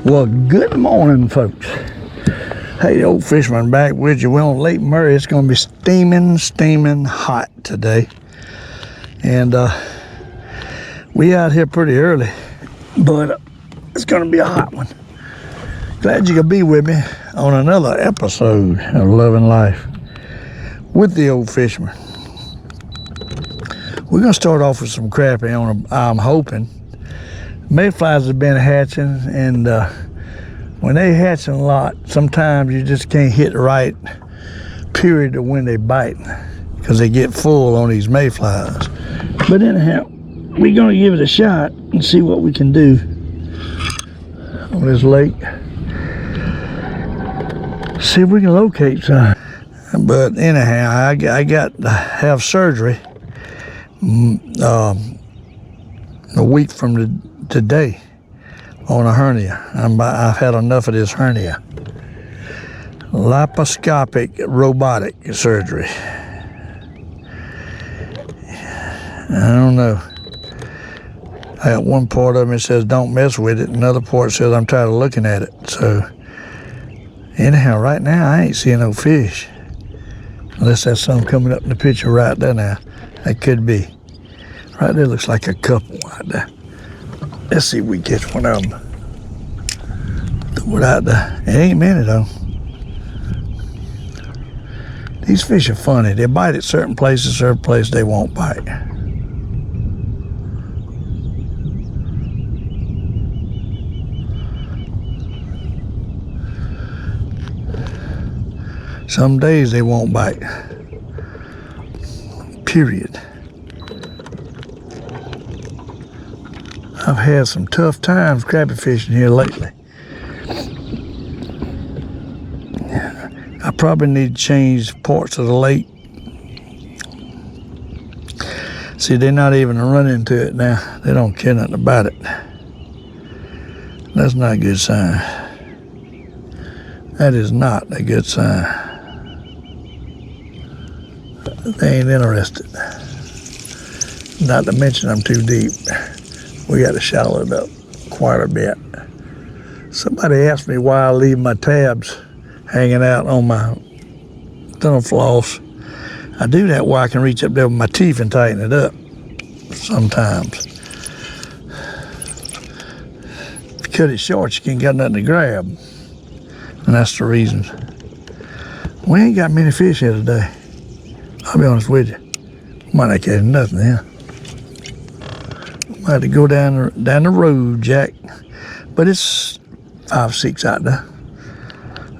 Well, good morning, folks. Hey, the old fisherman back with you. We're on Lake Murray. It's going to be steaming hot today. And we out here pretty early, but it's going to be a hot one. Glad you could be with me on another episode of Loving Life with the old fisherman. We're going to start off with some crappie. I'm hoping. Mayflies have been hatching, and when they hatching a lot, sometimes you just can't hit the right period of when they bite because they get full on these mayflies. But anyhow, we're going to give it a shot and see what we can do on this lake. See if we can locate some. But anyhow, I got to have surgery a week from today on a hernia. I've had enough of this hernia. Laparoscopic robotic surgery. I don't know. I got one part of me says don't mess with it. Another part says I'm tired of looking at it. So anyhow, right now I ain't seeing no fish. Unless that's something coming up in the picture right there now. That could be. Right there looks like a couple right there. Let's see if we catch one of them. Throw it out there. It ain't many though. These fish are funny. They bite at certain places they won't bite. Some days they won't bite. Period. I've had some tough times crappie fishing here lately. I probably need to change parts of the lake. See, they're not even running to it now. They don't care nothing about it. That's not a good sign. That is not a good sign. They ain't interested. Not to mention I'm too deep. We got to shallow it up quite a bit. Somebody asked me why I leave my tabs hanging out on my dental floss. I do that where I can reach up there with my teeth and tighten it up sometimes. If you cut it short, you ain't got nothing to grab. And that's the reason. We ain't got many fish here today. I'll be honest with you. Might not catch nothing here. Might have to go down the road, Jack. But it's 5, 6 out there.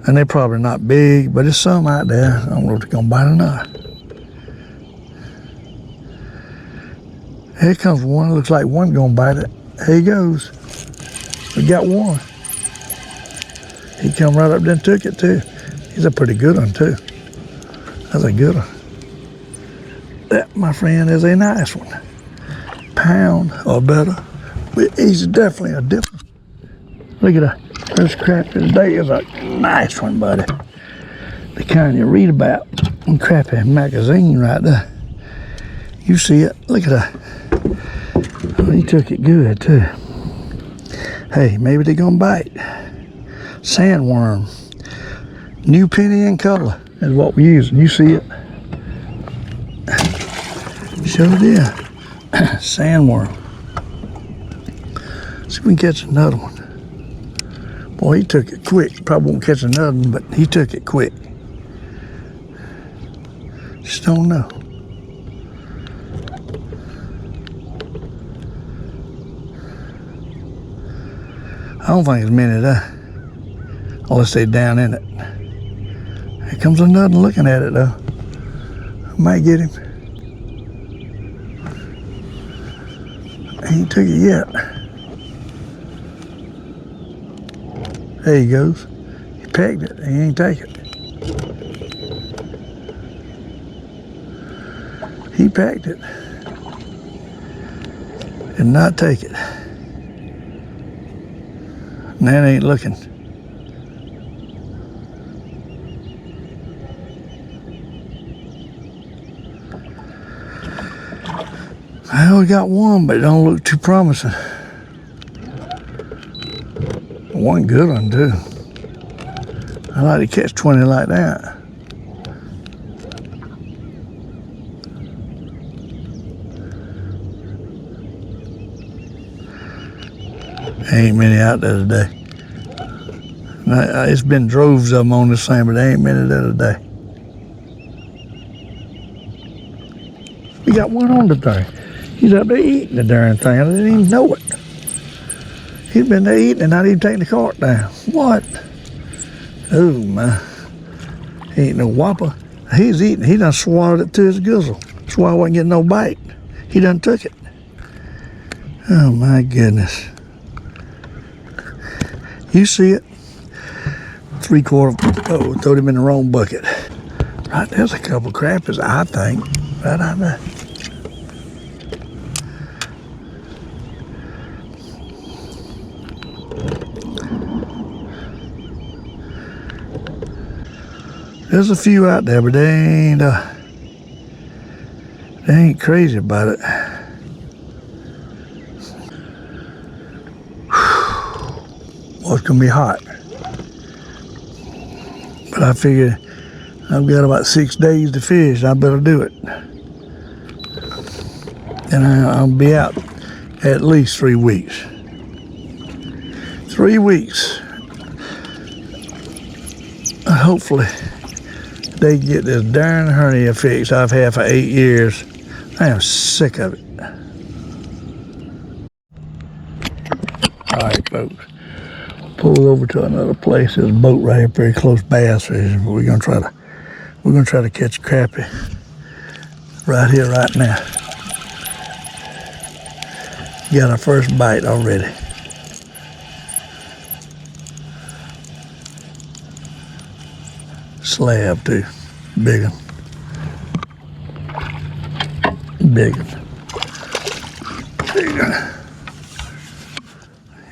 And they're probably not big, but there's some out there. I don't know if they're gonna bite or not. Here comes one. Looks like one gonna bite it. Here he goes. We got one. He come right up there and took it too. He's a pretty good one too. That's a good one. That, my friend, is a nice one. Pound or better. But he's definitely a different. Look at that. First crappie today is a nice one, buddy. The kind you read about in Crappie magazine right there. You see it. Look at that. Oh, he took it good too. Hey, maybe they're gonna bite. Sandworm. New penny in color is what we're using. You see it? Sure did. Sandworm. See if we can catch another one. Boy, he took it quick. Probably won't catch another one, but he took it quick. Just don't know. I don't think there's many there. Unless they're down in it. Here comes another one looking at it though. I might get him. He ain't took it yet. There he goes. He pegged it. He ain't take it. He pegged it. Did not take it. And that ain't looking. I only got one, but it don't look too promising. one good one too. I like to catch 20 like that. Ain't many out there today. It's been droves of them on this thing, but there ain't many there today. We got one on the thing. He's up there eating the darn thing. I didn't even know it. He's been there eating and not even taking the cart down. What? Oh my. He ain't no whopper. He's eating. He done swallowed it to his gizzle. That's why I wasn't getting no bite. He done took it. Oh my goodness. You see it? 3/4. Oh, threw him in the wrong bucket. Right there's a couple crappies, I think. Right out there. There's a few out there, but they ain't crazy about it. Well, it's gonna be hot. But I figure I've got about 6 days to fish. I better do it. And I'll be out at least 3 weeks. 3 weeks. Hopefully they get this darn hernia fixed I've had for 8 years. I am sick of it. All right, folks. Pull over to another place. There's a boat right here, pretty close bass fishing. We're gonna try to catch crappie right here, right now. Got our first bite already. Slab too, big one. Big one. Big one.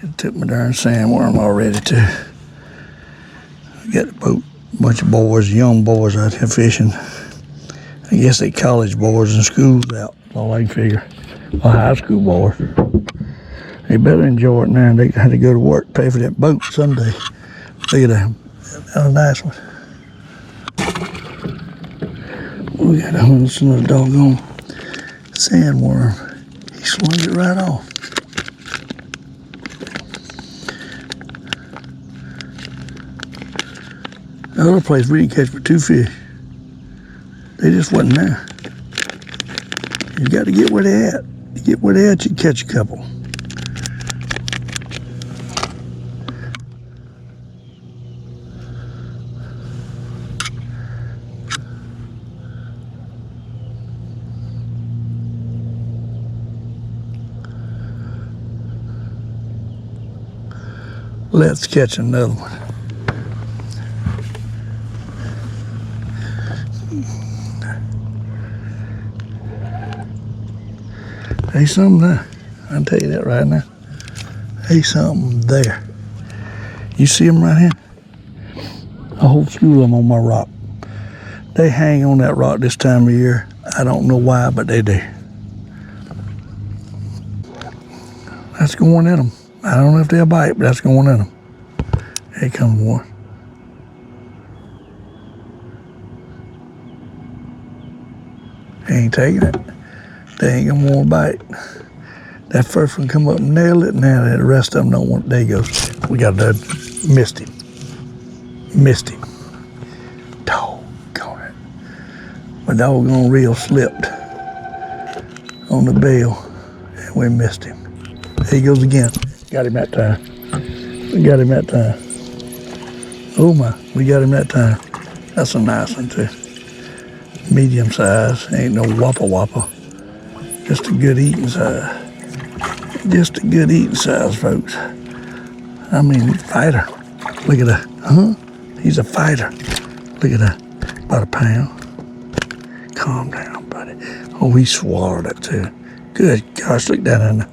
It took my darn sandworm already too. We got a boat, bunch of boys, young boys out here fishing. I guess they college boys and schools out, all I can figure. Or high school boys. They better enjoy it now. They had to go to work, pay for that boat someday. Look at that. That's a nice one. We got a little doggone sandworm. He slung it right off. The other place we didn't catch but 2 fish. They just wasn't there. You got to get where they at. You get where they at, you catch a couple. Let's catch another one. There's something there. I'll tell you that right now. There's something there. You see them right here? A whole slew of them on my rock. They hang on that rock this time of year. I don't know why, but they do. That's going in them. I don't know if they'll bite, but that's going in them. Here comes one. They ain't taking it. They ain't gonna want to bite. That first one come up and nail it, now the rest of them don't want. There he goes. We got that. Missed him. Missed him. Doggone it. My doggone reel slipped on the bail, and we missed him. There he goes again. Got him that time. We got him that time. Oh my, we got him that time. That's a nice one too. Medium size, ain't no whopper. Just a good eating size. Just a good eating size, folks. I mean, fighter. Look at that, He's a fighter. Look at that, about a pound. Calm down, buddy. Oh, he swallowed it too. Good gosh, look down in there.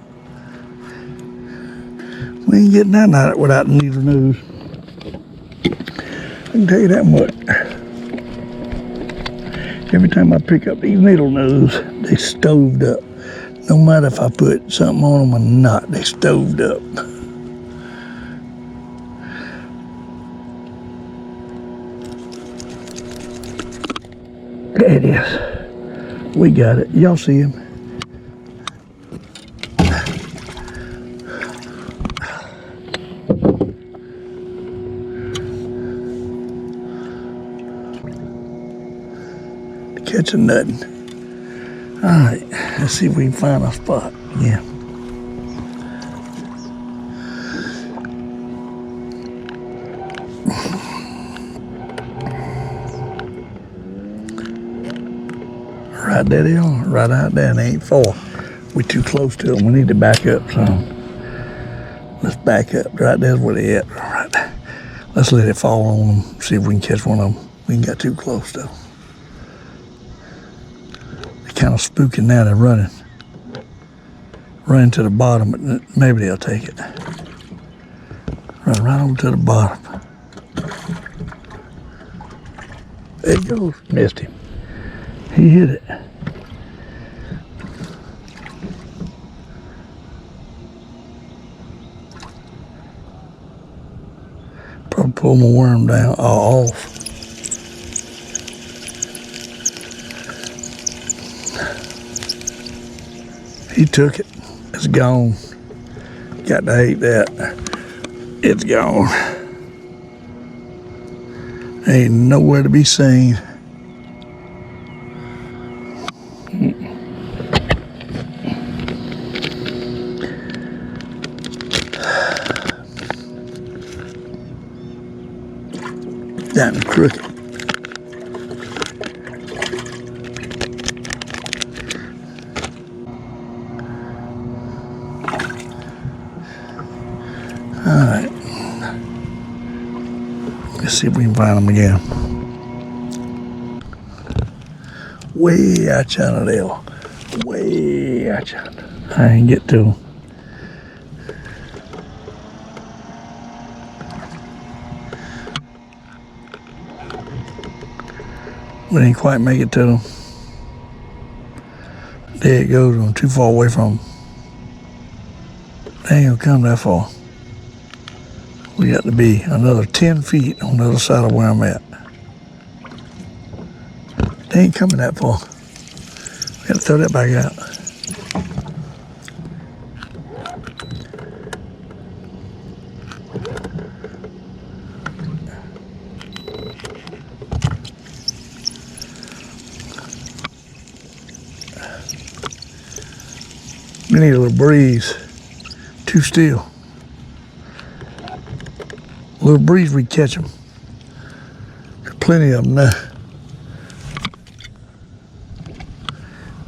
We ain't getting that out without the needle nose. I can tell you that much. Every time I pick up these needle nose, they stoved up. No matter if I put something on them or not, they stoved up. it is. We got it. Y'all see him? Catching nothing. All right, let's see if we can find a spot. Yeah. Right there they are, right out there. They ain't far. We're too close to them. We need to back up some. Let's back up. Right there's where they at. Right there. Let's let it fall on them. See if we can catch one of them. We ain't got too close though. They're kind of spooking now. They're running. Running to the bottom, but maybe they'll take it. Run right on to the bottom. There he goes. Missed him. He hit it. Probably pull my worm down off. He took it. It's gone. Got to hate that. It's gone. Ain't nowhere to be seen. Down the crooked. All right. Let's see if we can find them again. Way out China they are. Way out China. I ain't get to them. We didn't quite make it to them. There it goes. I'm too far away from them. They ain't gonna come that far. We got to be another 10 feet on the other side of where I'm at. They ain't coming that far. We got to throw that back out. We need a little breeze. Too still. A little breeze, we catch them. There's plenty of them now.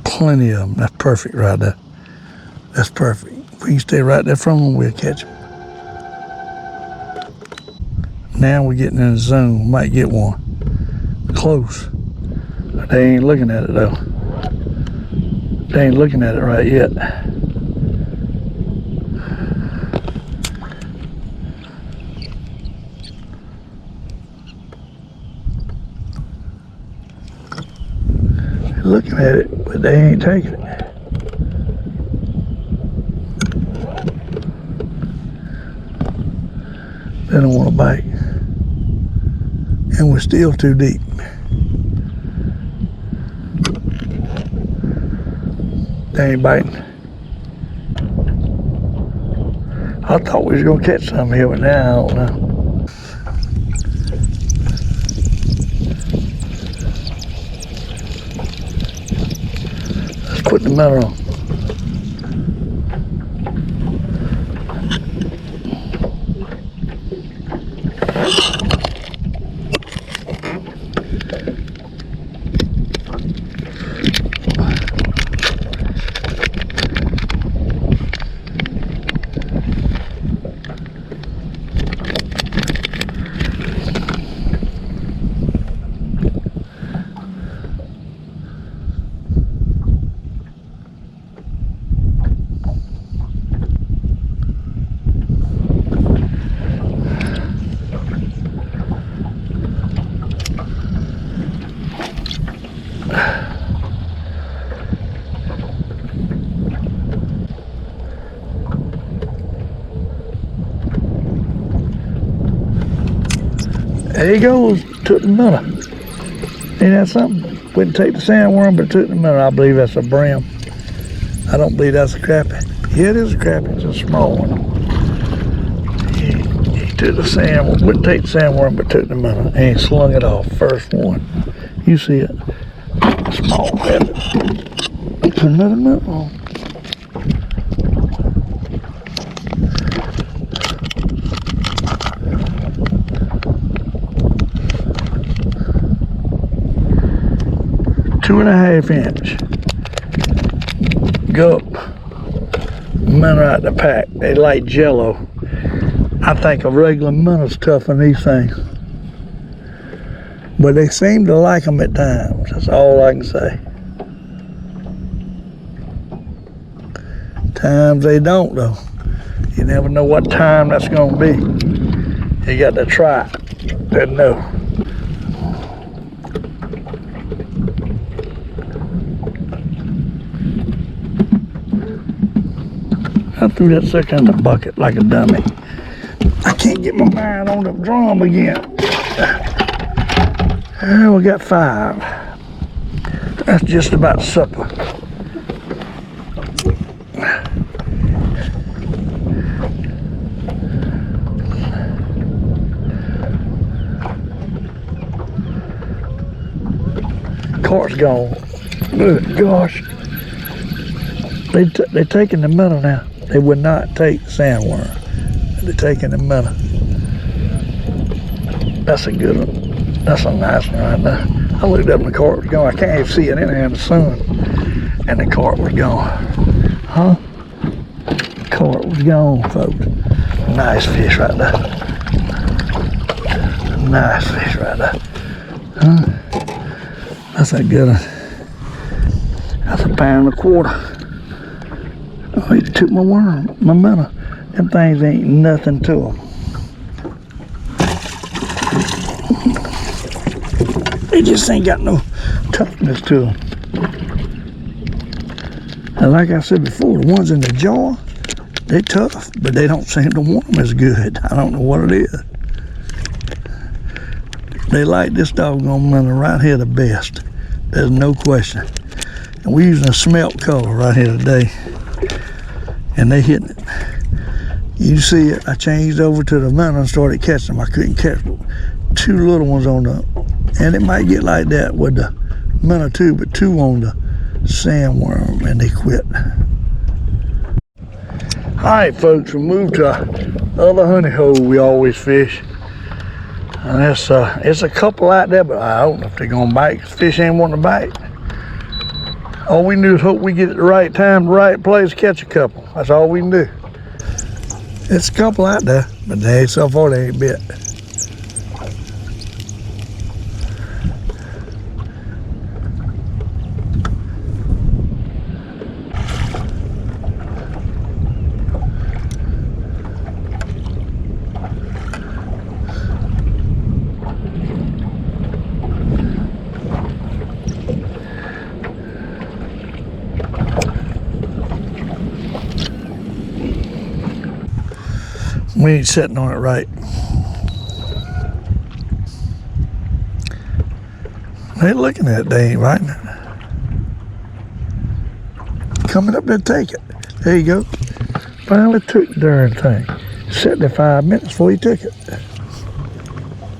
Plenty of them. That's perfect right there. That's perfect. If we can stay right there from them, we'll catch them. Now we're getting in the zone. We might get one. Close. But they ain't looking at it though. They ain't looking at it right yet. Looking at it, but they ain't taking it. They don't want to bite. And we're still too deep. They ain't biting. I thought we was gonna catch some here, but now I don't know. Put the minnow on. There he goes, took the minnow. Ain't that something? Wouldn't take the sandworm, but took the minnow. I believe that's a brim. I don't believe that's a crappie. Yeah, it is a crappie. It's a small one. He took the sandworm. Wouldn't take the sandworm, but took the minnow. And he slung it off. First one. You see it. Small crappie. Put another minnow on. Two and a half inch. Gulp. Minnow out the pack. They like jello. I think a regular minnow's tougher than these things. But they seem to like them at times. That's all I can say. Times they don't though. You never know what time that's gonna be. You got to try to know. I threw that sucker in the bucket like a dummy. I can't get my mind on the drum again. We got 5. That's just about supper. Cork's gone. Good gosh. They're taking the minnow now. They would not take the sandworm. They're taking the minnow. That's a good one. That's a nice one right there. I looked up and the cork was gone. I can't even see it in there in the sun. And the cork was gone. Huh? The cork was gone, folks. Nice fish right there. Nice fish right there. Huh? That's a good one. That's a pound and a quarter. Oh, he took my worm, my minnow. Them things ain't nothing to them. They just ain't got no toughness to them. And like I said before, the ones in the jaw, they're tough, but they don't seem to want them as good. I don't know what it is. They like this doggone minnow right here the best. There's no question. And we're using a smelt color right here today. And they hitting it. You see it, I changed over to the minnow and started catching them. I couldn't catch them. 2 little ones on the, and it might get like that with the minnow too, but 2 on the sandworm, and they quit. All right, folks, we moved to our other honey hole we always fish. And it's a couple out there, but I don't know if they're gonna bite, 'cause fish ain't wanting to bite. All we do is hope we get at the right time, the right place, catch a couple. That's all we can do. It's a couple out there, but they so far they ain't bit. We ain't sitting on it right. They're looking at it, they ain't biting it. Coming up there, take it. There you go. Finally took the darn thing. Sat there 5 minutes before he took it.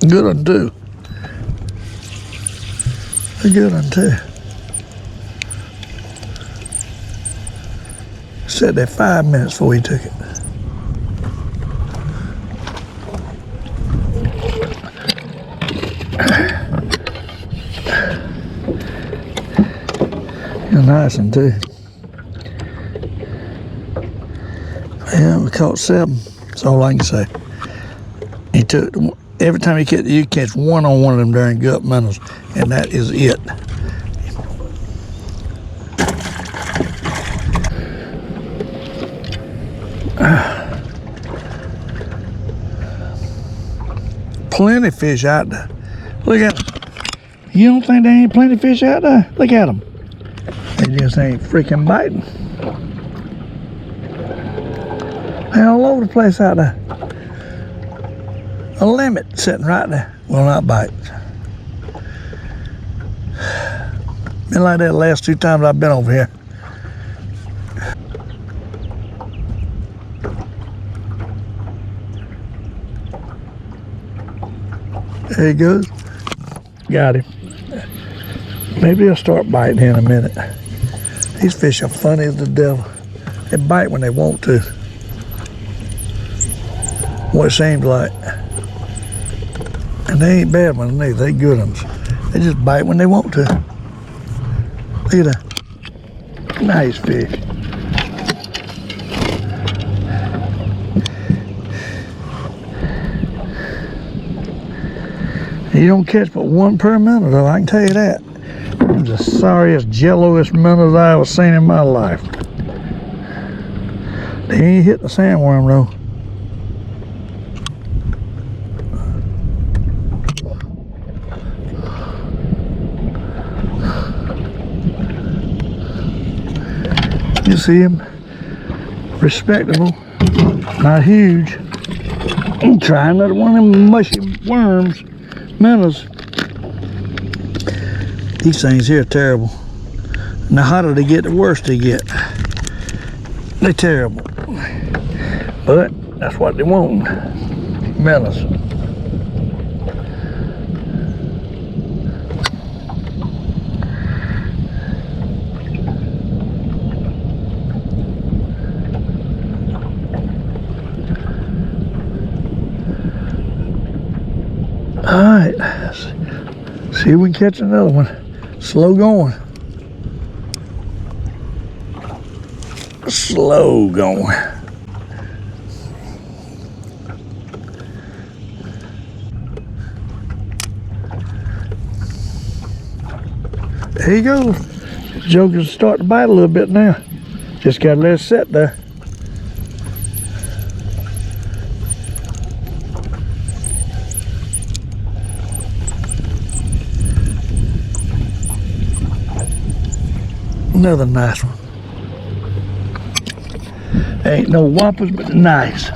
Good one too. A good one too. Sat there 5 minutes before he took it. A nice one too. Yeah, we caught 7. That's all I can say. He took, every time you catch one on one of them darn gut minnows, and that is it. Plenty of fish out there. Look at them. You don't think there ain't plenty of fish out there? Look at them. They just ain't freaking biting. They're all over the place out there. A limit sitting right there will not bite. Been like that the last 2 times I've been over here. There he goes. Got him. Maybe he'll start biting here in a minute. These fish are funny as the devil. They bite when they want to. What it seems like. And they ain't bad ones, they good ones. They just bite when they want to. Look at that. Nice fish. You don't catch but 1 per minute though, I can tell you that. It's the sorriest, yellowest minnows I ever seen in my life. They ain't hit the sandworm though. You see him? Respectable, not huge. Try another one of them mushy worms, minnows. These things here are terrible. And the hotter they get, the worse they get. They're terrible. But that's what they want. Minnows. Alright. See if we can catch another one. Slow going. Slow going. There you go. Joker's starting to bite a little bit now. Just gotta let it sit there. Another nice one. Ain't no whoppers, but nice.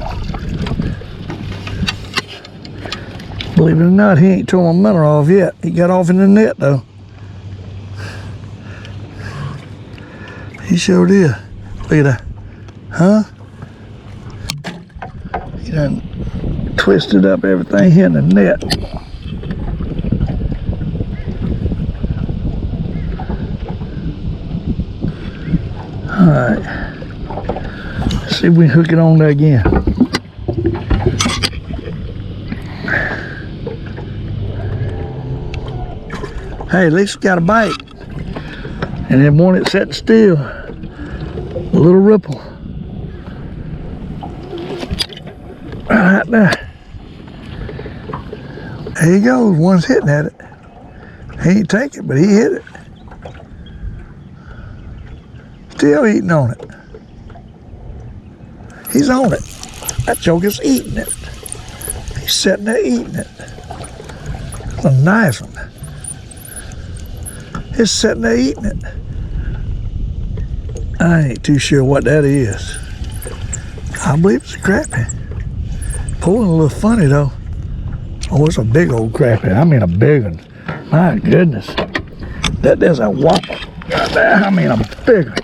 Believe it or not, he ain't torn my minnow off yet. He got off in the net though. He sure did. Look at that. Huh? He done twisted up everything here in the net. Alright. Let's see if we can hook it on there again. Hey, at least we got a bite. And then one it sitting still. A little ripple. Right there. There he goes. One's hitting at it. He ain't take it, but he hit it. Still eating on it. He's on it. That joker's eating it. He's sitting there eating it. It's a nice one. He's sitting there eating it. I ain't too sure what that is. I believe it's a crappie. Pulling a little funny though. Oh, it's a big old crappie. I mean a big one. My goodness. There's a whopper. I mean a big one.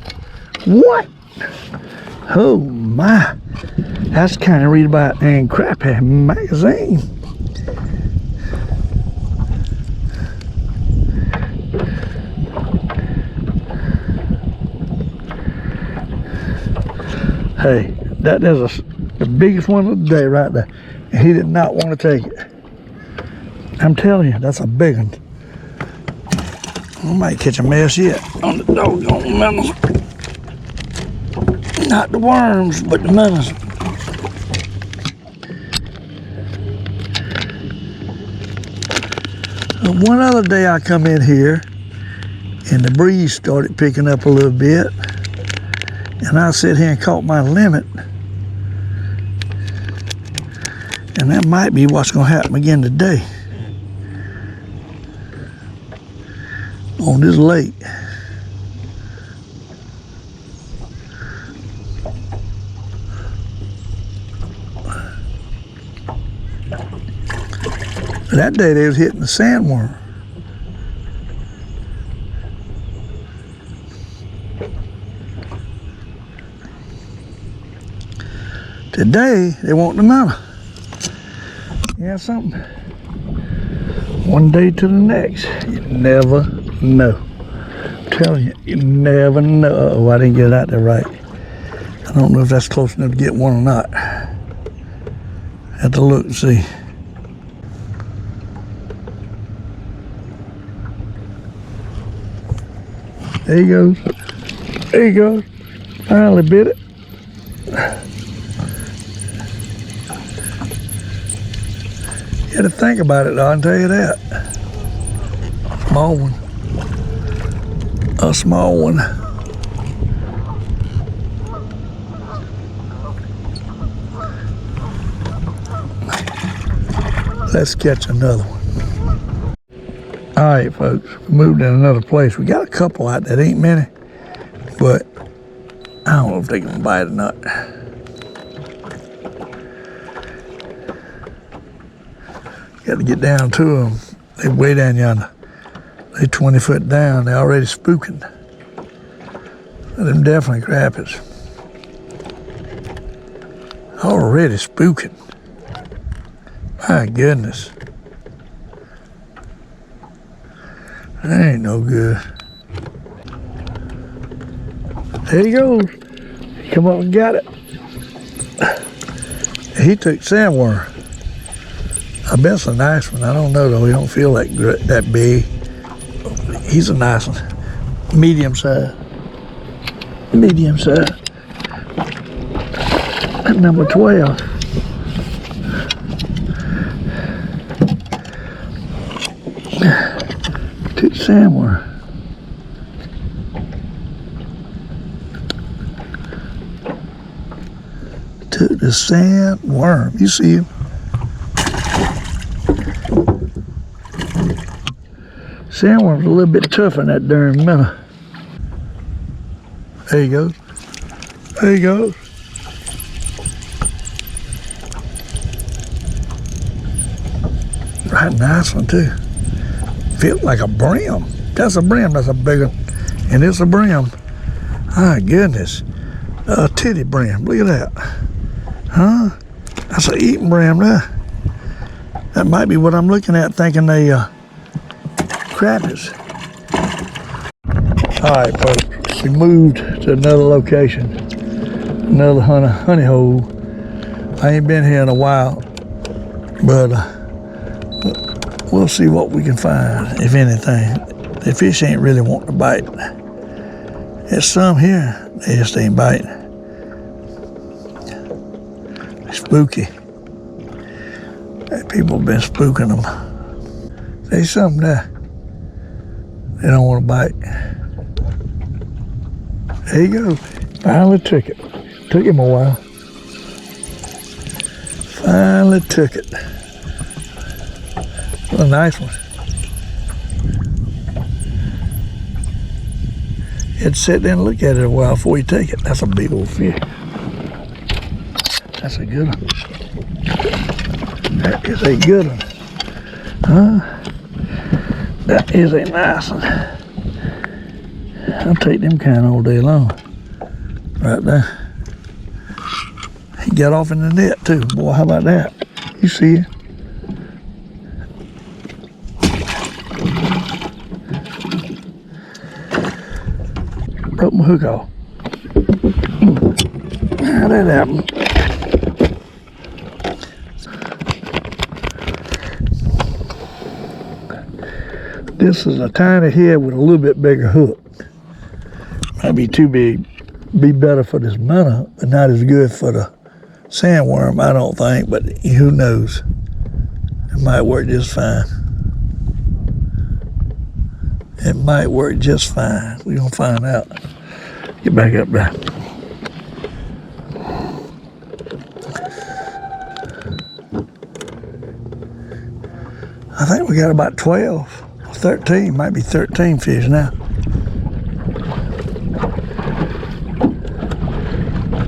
What? Oh my. That's kind of read about in Crappie magazine. Hey, there's the biggest one of the day right there. And he did not want to take it. I'm telling you, that's a big one. I might catch a mess yet on the doggone minnows. Not the worms, but the minnows. One other day I come in here and the breeze started picking up a little bit. And I sat here and caught my limit. And that might be what's going to happen again today. On this lake. That day they was hitting the sandworm. Today, they want the minnow. Yeah, something. One day to the next. You never know. I'm telling you, you never know. Oh, I didn't get it out there right. I don't know if that's close enough to get one or not. Have to look and see. There he goes. There he goes. Finally bit it. You had to think about it though, I can tell you that. Small one. A small one. Let's catch another one. All right, folks, we moved in another place. We got a couple out that ain't many, but I don't know if they can bite or not. Got to get down to them. They way down yonder. They 20 foot down. They're already spooking. Them definitely crappies. Already spooking. My goodness. That ain't no good. There he goes. He come up and got it. He took sandworm. I bet it's a nice one. I don't know though. He don't feel that big. He's a nice one. Medium size. Medium size. At number 12. Took sandworm. Took the sandworm. You see him? Sandworm's a little bit tougher than that darn minnow. There he goes. There he goes. Right, nice one too. Feels like a brim. That's a brim. That's a big one. And it's a brim. My goodness. A titty brim. Look at that. Huh? That's an eating brim there. That might be what I'm looking at, thinking they crappies. All right, folks. We moved to another location. Another honey hole. I ain't been here in a while, but we'll see what we can find, if anything. The fish ain't really wanting to bite. There's some here, they just ain't biting. They're spooky. People have been spooking them. There's something there. They don't want to bite. There you go. Finally took it. Took him a while. Finally took it. A nice one. You had to sit there and look at it a while before you take it. That's a big old fish. That's a good one. That is a good one. Huh? That is a nice one. I'll take them kind all day long. Right there. He got off in the net too. Boy, how about that? You see it? Broke my hook off. How did that happen? This is a tiny head with a little bit bigger hook. Might be too big. Be better for this minnow, but not as good for the sandworm, I don't think, but who knows? It might work just fine. It might work just fine. We're gonna find out. Get back up there. I think we got about 12 or 13, might be 13 fish now.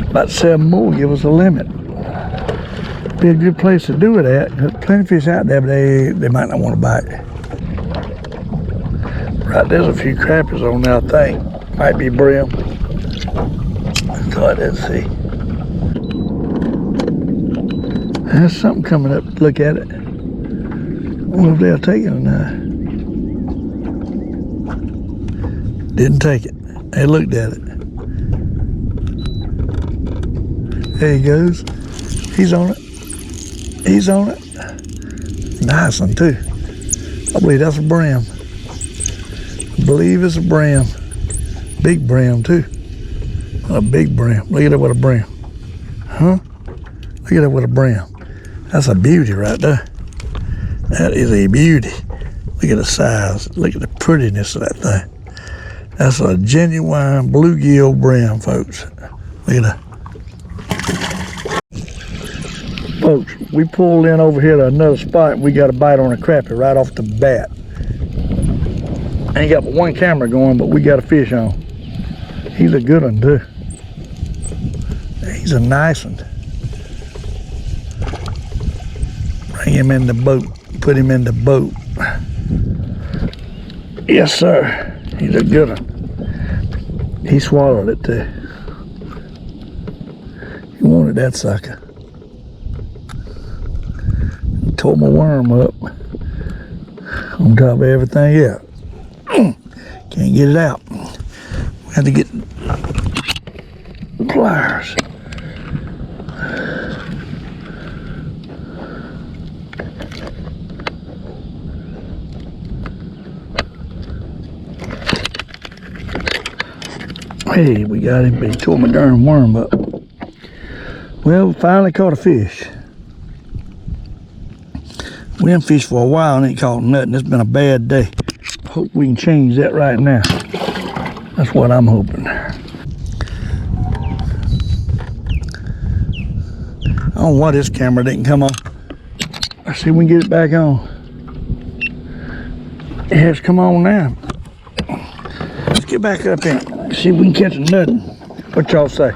About 7 more give us a limit. Be a good place to do it at. There's plenty of fish out there, but they might not want to bite. Right, there's a few crappies on there, I think. Might be brim. Let's see. There's something coming up. Look at it. I wonder if they'll take it or not. Didn't take it. They looked at it. There he goes. He's on it. He's on it. Nice one too. I believe that's a brim. I believe it's a brim. Big brim too. What a big brim. Look at that with a brim. Huh? Look at that with a brim. That's a beauty right there. That is a beauty. Look at the size. Look at the prettiness of that thing. That's a genuine bluegill brim, folks. Look at that. Folks, we pulled in over here to another spot and we got a bite on a crappie right off the bat. Ain't got but one camera going, but we got a fish on. He's a good one too. He's a nice one. Bring him in the boat. Put him in the boat. Yes, sir. He's a good one. He swallowed it too. He wanted that sucker. Tore my worm up on top of everything else. Can't get it out. We have to get pliers. Hey, we got him, but he tore my darn worm up. Well, we finally caught a fish. We haven't fished for a while and ain't caught nothing. It's been a bad day. Hope we can change that right now. That's what I'm hoping. I don't know why this camera didn't come on. Let's see if we can get it back on. It has come on now. Let's get back up in it. See if we can catch nothing. What y'all say?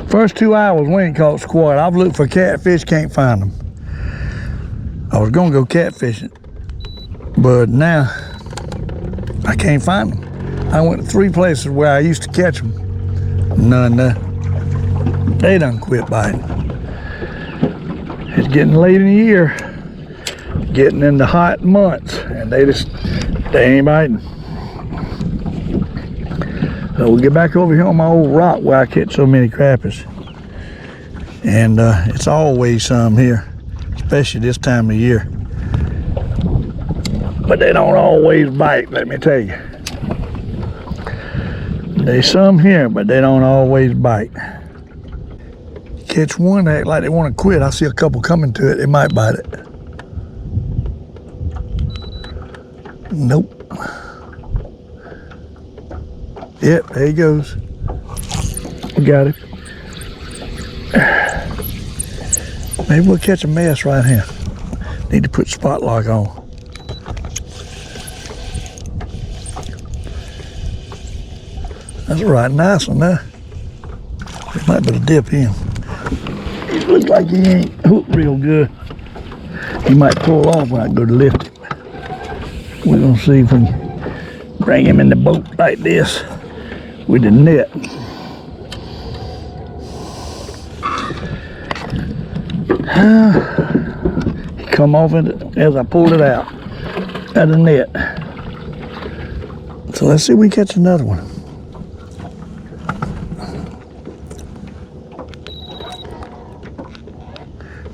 First 2 hours we ain't caught squat. I've looked for catfish, can't find them. I was gonna go catfishing, but now I can't find them. I went to 3 places where I used to catch them. None there. They done quit biting. It's getting late in the year, getting in the hot months, and they ain't biting. So we'll get back over here on my old rock where I catch so many crappies. And it's always some here, especially this time of year. But they don't always bite, let me tell you. There's some here, but they don't always bite. Catch one, act like they want to quit. I see a couple coming to it, they might bite it. Nope. Yep, there he goes. We got him. Maybe we'll catch a mess right here. Need to put spot lock on. That's a right nice one there. We might better dip him. He looks like he ain't hooked real good. He might pull off when I go to lift him. We're gonna see if we can bring him in the boat like this with the net. He come off as I pulled it out of the net. So let's see if we catch another one.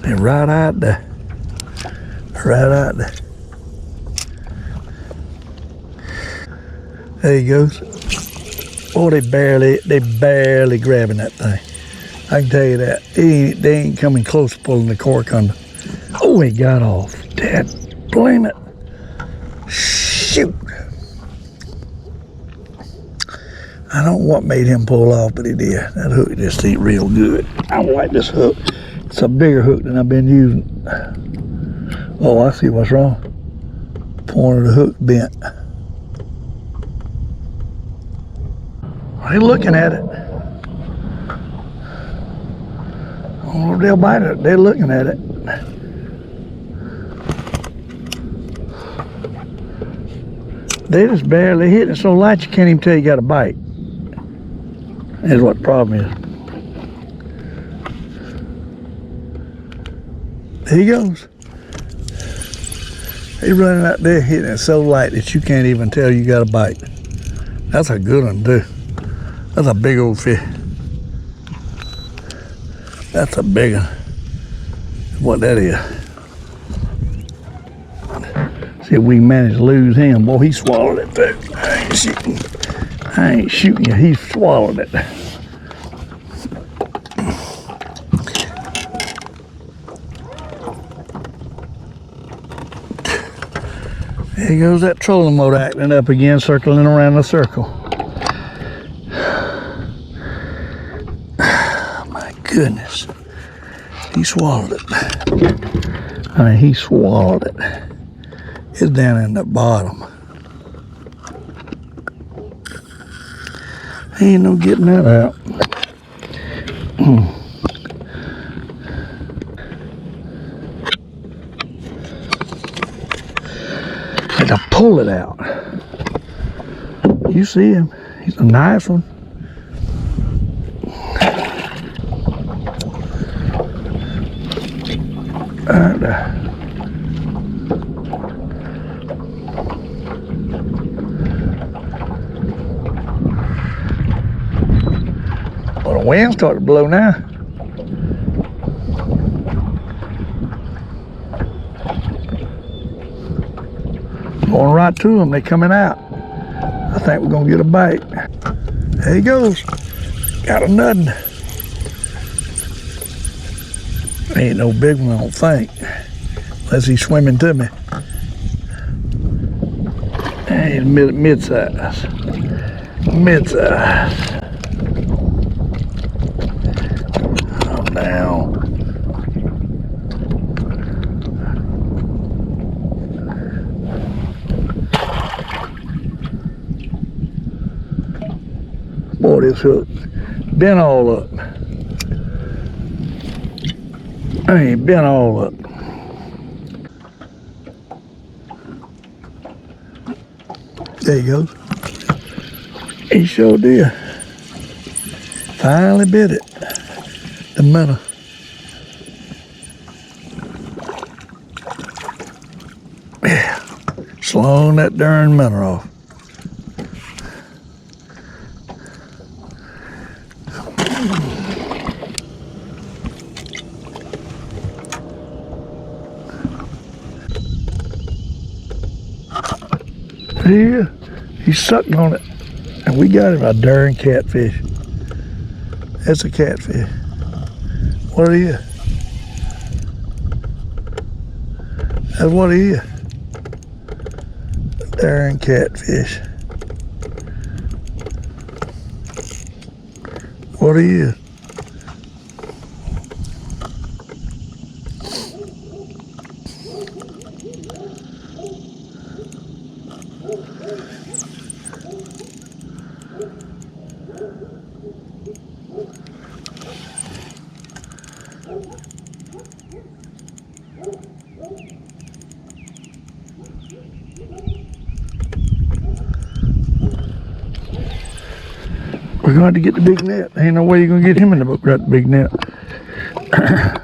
They're right out there. Right out there. There he goes. Oh, they barely grabbing that thing. I can tell you that. They ain't coming close to pulling the cork under. Oh, he got off. Dad, blame it. Shoot. I don't know what made him pull off, but he did. That hook just ain't real good. I don't like this hook. It's a bigger hook than I've been using. Oh, I see what's wrong. Point of the hook bent. They're looking at it. I don't know if they'll bite it. They're looking at it. They just barely hit it so light you can't even tell you got a bite. That's what the problem is. There he goes. He's running out there hitting it so light that you can't even tell you got a bite. That's a good one too. That's a big old fish. That's a big one. What that is. See if we can manage to lose him. Boy, he swallowed it too. I ain't shooting you. He swallowed it. There goes that trolling motor acting up again, circling around the circle. Oh, my goodness. He swallowed it. I mean, he swallowed it. It's down in the bottom. Ain't no getting that out. Had to pull it out. You see him. He's a nice one. Right there. Well, the wind started to blow now. Going right to them, they coming out. I think we're gonna get a bite. There he goes. Got a nothing. Ain't no big one, I don't think. Unless he's swimming to me. Hey, mid-size. Mid-size. Oh, down. Boy, this hook been all up. I ain't been all up. There he goes. He sure did. Finally bit it. The minnow. Yeah. Slowing that darn minnow off. Yeah, he sucked on it, and we got him a darn catfish. That's a catfish. What he is? That's what he is. Darn catfish. What he is? We're going to get the big net. Ain't no way you're going to get him in the big net. I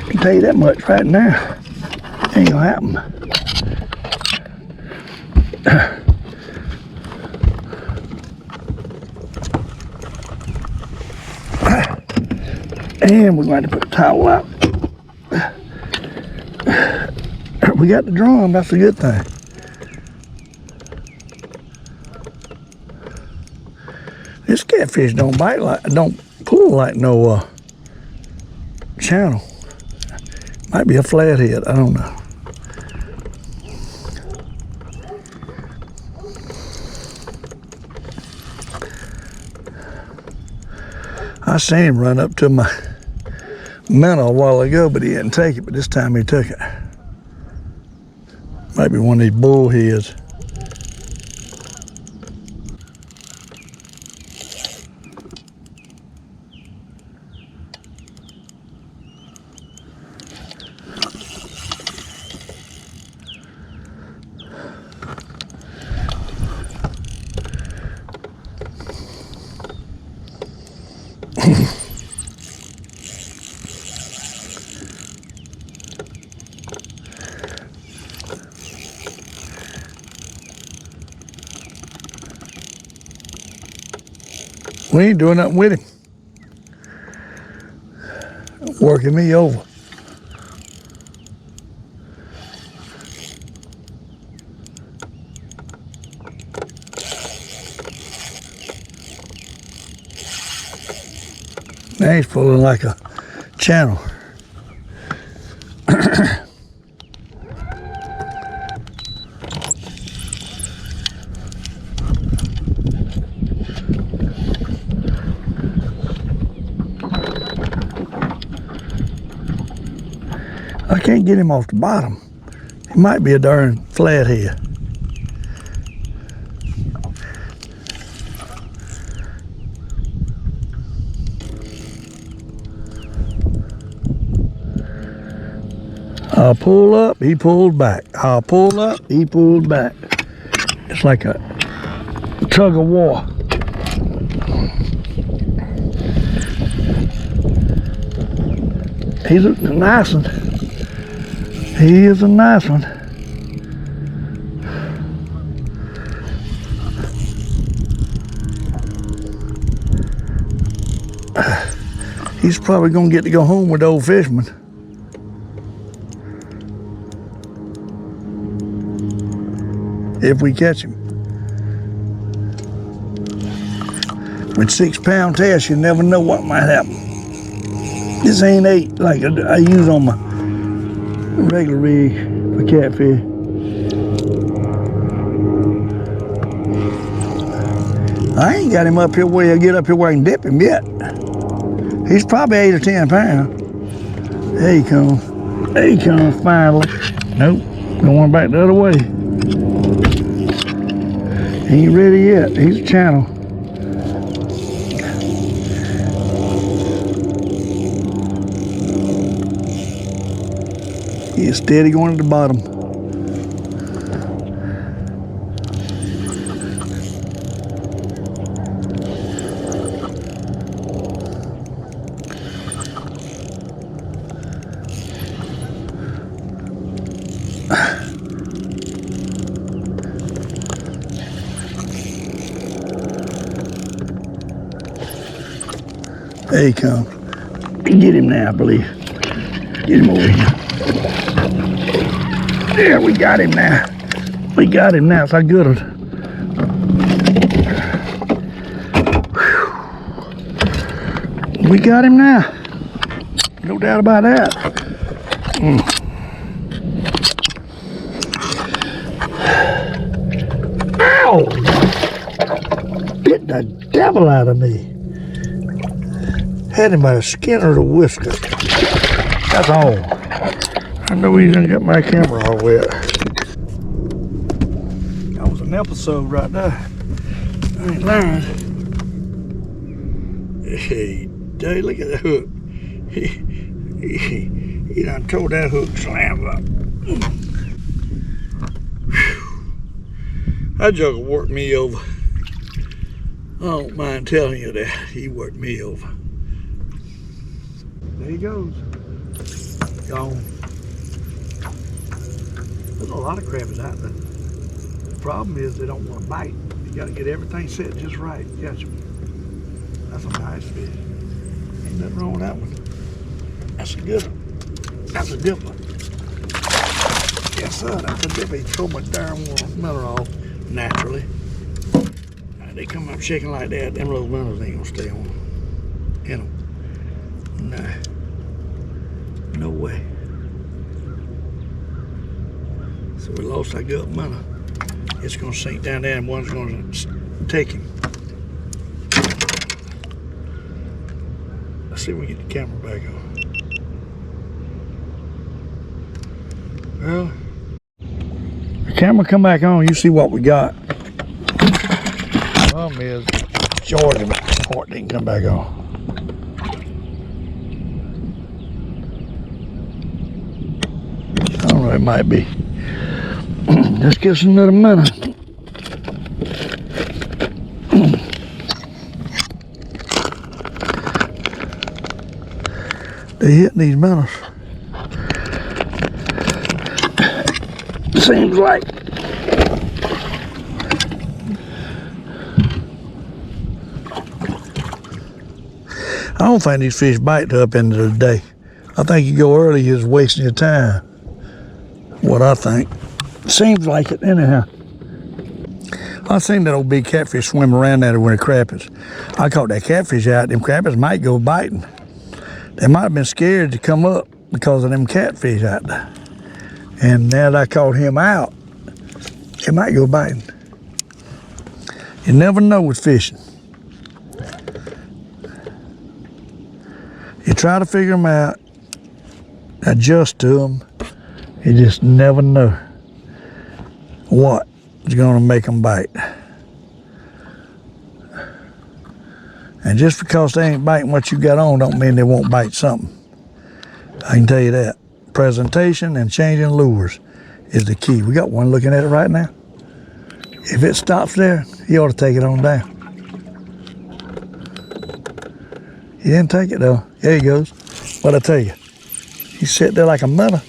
can tell you that much right now. Ain't going to happen. And we're going to put the towel out. We got the drum. That's a good thing. This catfish don't bite like, don't pull like no channel. Might be a flathead, I don't know. I seen him run up to my minnow a while ago, but he didn't take it, but this time he took it. Might be one of these bullheads. We ain't doing nothing with him. Working me over. Now he's pulling like a channel. I can't get him off the bottom. He might be a darn flathead. I'll pull up, he pulled back. I'll pull up, he pulled back. It's like a tug of war. He's a nice one. He is a nice one. He's probably gonna get to go home with the old fisherman. If we catch him. With 6 pound test, you never know what might happen. This ain't 8 like I use on my regular rig for catfish. I ain't got him up here where I get up here where I can dip him yet. He's probably 8 or 10 pounds. There he comes. There he comes finally. Nope, going back the other way. He ain't ready yet. He's a channel. He's steady going to the bottom. There he comes. Get him now, I believe. Get him over here. There, we got him now. We got him now. It's a good one. Whew. We got him now. No doubt about that. Ow! Bit the devil out of me. Had him by the skin or the whisker. That's all. I know he's gonna get my camera all wet. That was an episode right there. I ain't lying. Hey, Dave, look at that hook. He done told that hook slam up. That jugger worked me over. I don't mind telling you that. He worked me over. There he goes. Gone. There's a lot of crabbies out there. The problem is they don't want to bite. You got to get everything set just right to catch them. That's a nice fish. Ain't nothing wrong with that one. That's a good one. That's a good one. Yes, sir. That's a good one. He throw my darn minnow off naturally. They come up shaking like that. Them little minnows ain't gonna stay on. You know. Nah. No way. So we lost our Gulp minnow. It's gonna sink down there and one's gonna take him. Let's see if we can get the camera back on. Well, the camera come back on, you see what we got. The problem is, Jordan part didn't come back on. I don't know, it might be. Let's give us another minute. They hitting these minnows. Seems like. I don't think these fish bite till up into the day. I think you go early, you're just wasting your time. What I think. Seems like it anyhow. I seen that old big catfish swim around there when the crappies. I caught that catfish out. Them crappies might go biting. They might have been scared to come up because of them catfish out there. And now that I caught him out, it might go biting. You never know with fishing. You try to figure them out, adjust to them. You just never know what is going to make them bite. And just because they ain't biting what you got on don't mean they won't bite something. I can tell you that. Presentation and changing lures is the key. We got one looking at it right now. If it stops there, you ought to take it on down. He didn't take it though. There he goes. What'd I tell you? He sat there like a minnow.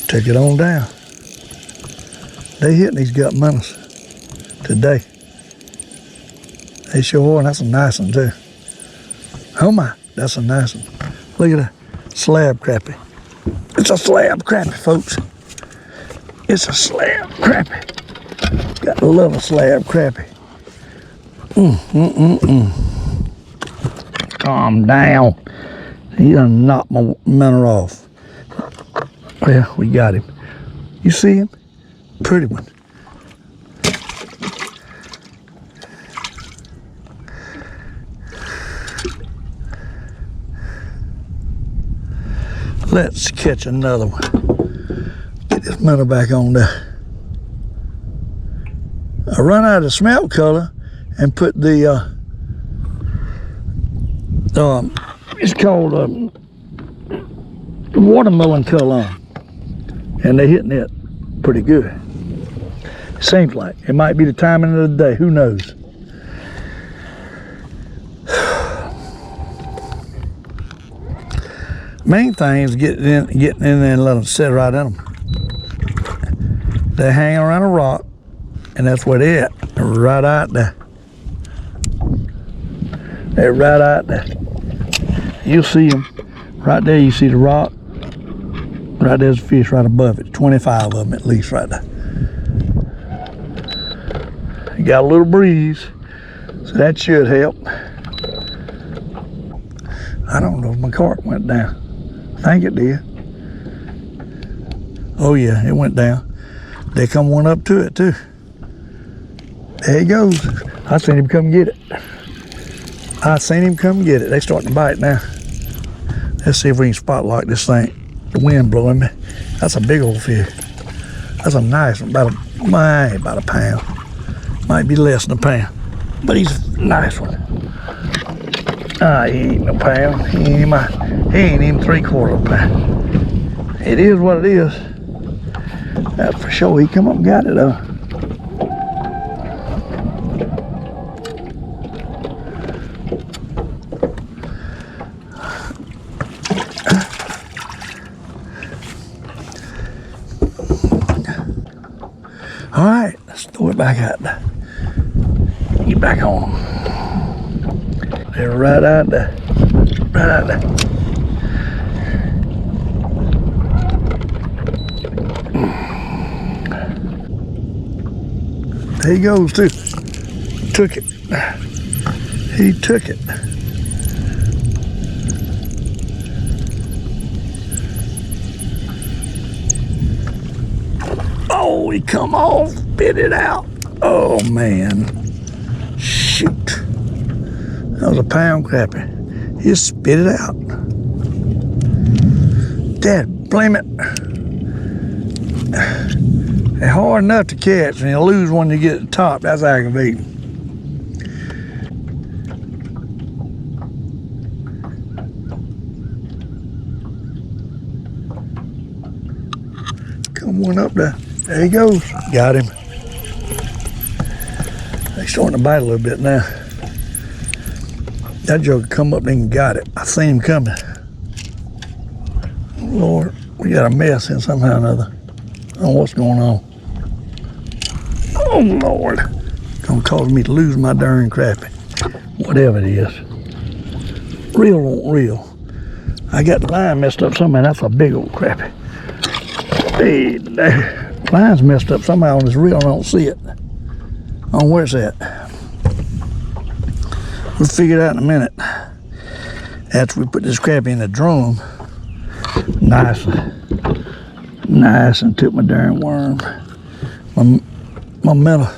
Took it on down. They hitting these gut minnows today. They sure are, and that's a nice one too. Oh my, that's a nice one. Look at that slab crappie. It's a slab crappie, folks. It's a slab crappie. Gotta love a slab crappie. Calm down. He done knocked my minnow off. Well, we got him. You see him? Pretty one. Let's catch another one. Get this minnow back on there. I run out of smelt color and put the it's called watermelon color on, and they're hitting it pretty good. Seems like it might be the timing of the day. Who knows? Main thing is getting in there and let them sit right in them. They hang around a rock, and that's where they're at. They're right out there. They're right out there. You'll see them right there. You see the rock. Right there's a fish right above it. 25 of them at least right there. You got a little breeze, so that should help. I don't know if my cork went down. I think it did. Oh yeah, it went down. They come one up to it too. There he goes. I seen him come get it. I seen him come get it. They starting to bite now. Let's see if we can spotlight this thing. The wind blowing me. That's a big old fish. That's a nice one. About a pound. Might be less than a pound. But he's a nice one. He ain't no pound. He ain't even 3/4 pound. It is what it is. That's for sure. He come up and got it though. All right, let's throw it back out there. Get back on them. They're right out there. Right out there. There he goes too. Took it. He took it. Oh, he come off, spit it out. Oh man, shoot. That was a pound crappie. He just spit it out. Dad, blame it. They're hard enough to catch, and you lose when you get at the top. That's aggravating. Come one up there. There he goes. Got him. They're starting to bite a little bit now. That joker come up and got it. I seen him coming. Lord, we got a mess in somehow or another. I don't know what's going on. Oh Lord. It's gonna cause me to lose my darn crappie. Whatever it is. Reel won't reel. I got the line messed up somehow. That's a big old crappie. Hey, the line's messed up somehow on this reel. I don't see it. On where it's at. We'll figure it out in a minute. After we put this crappie in the drum, nice and took my darn worm. My minnow.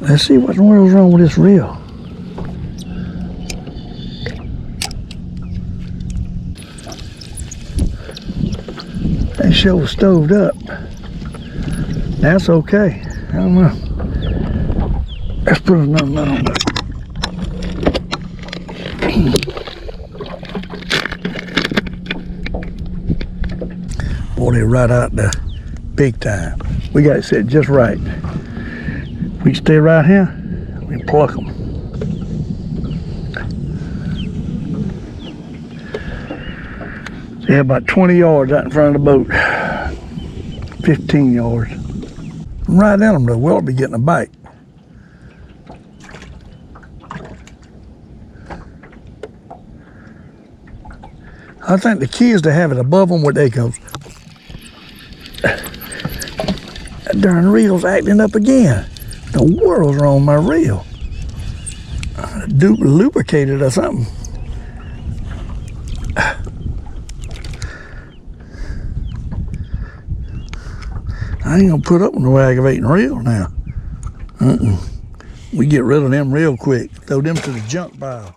Let's see what in the world's wrong with this reel. That show was stoved up. That's okay. I don't know. Let's put another minnow on there. Boy, they're right out there, big time. We got it set just right. We stay right here, we pluck them. Yeah, about 20 yards out in front of the boat. 15 yards. Right in them though, we'll be getting a bite. I think the key is to have it above them where they goes. That darn reel's acting up again. The world's wrong with my reel. Lubricated or something. I ain't gonna put up with no aggravating reel now. We get rid of them real quick. Throw them to the junk pile.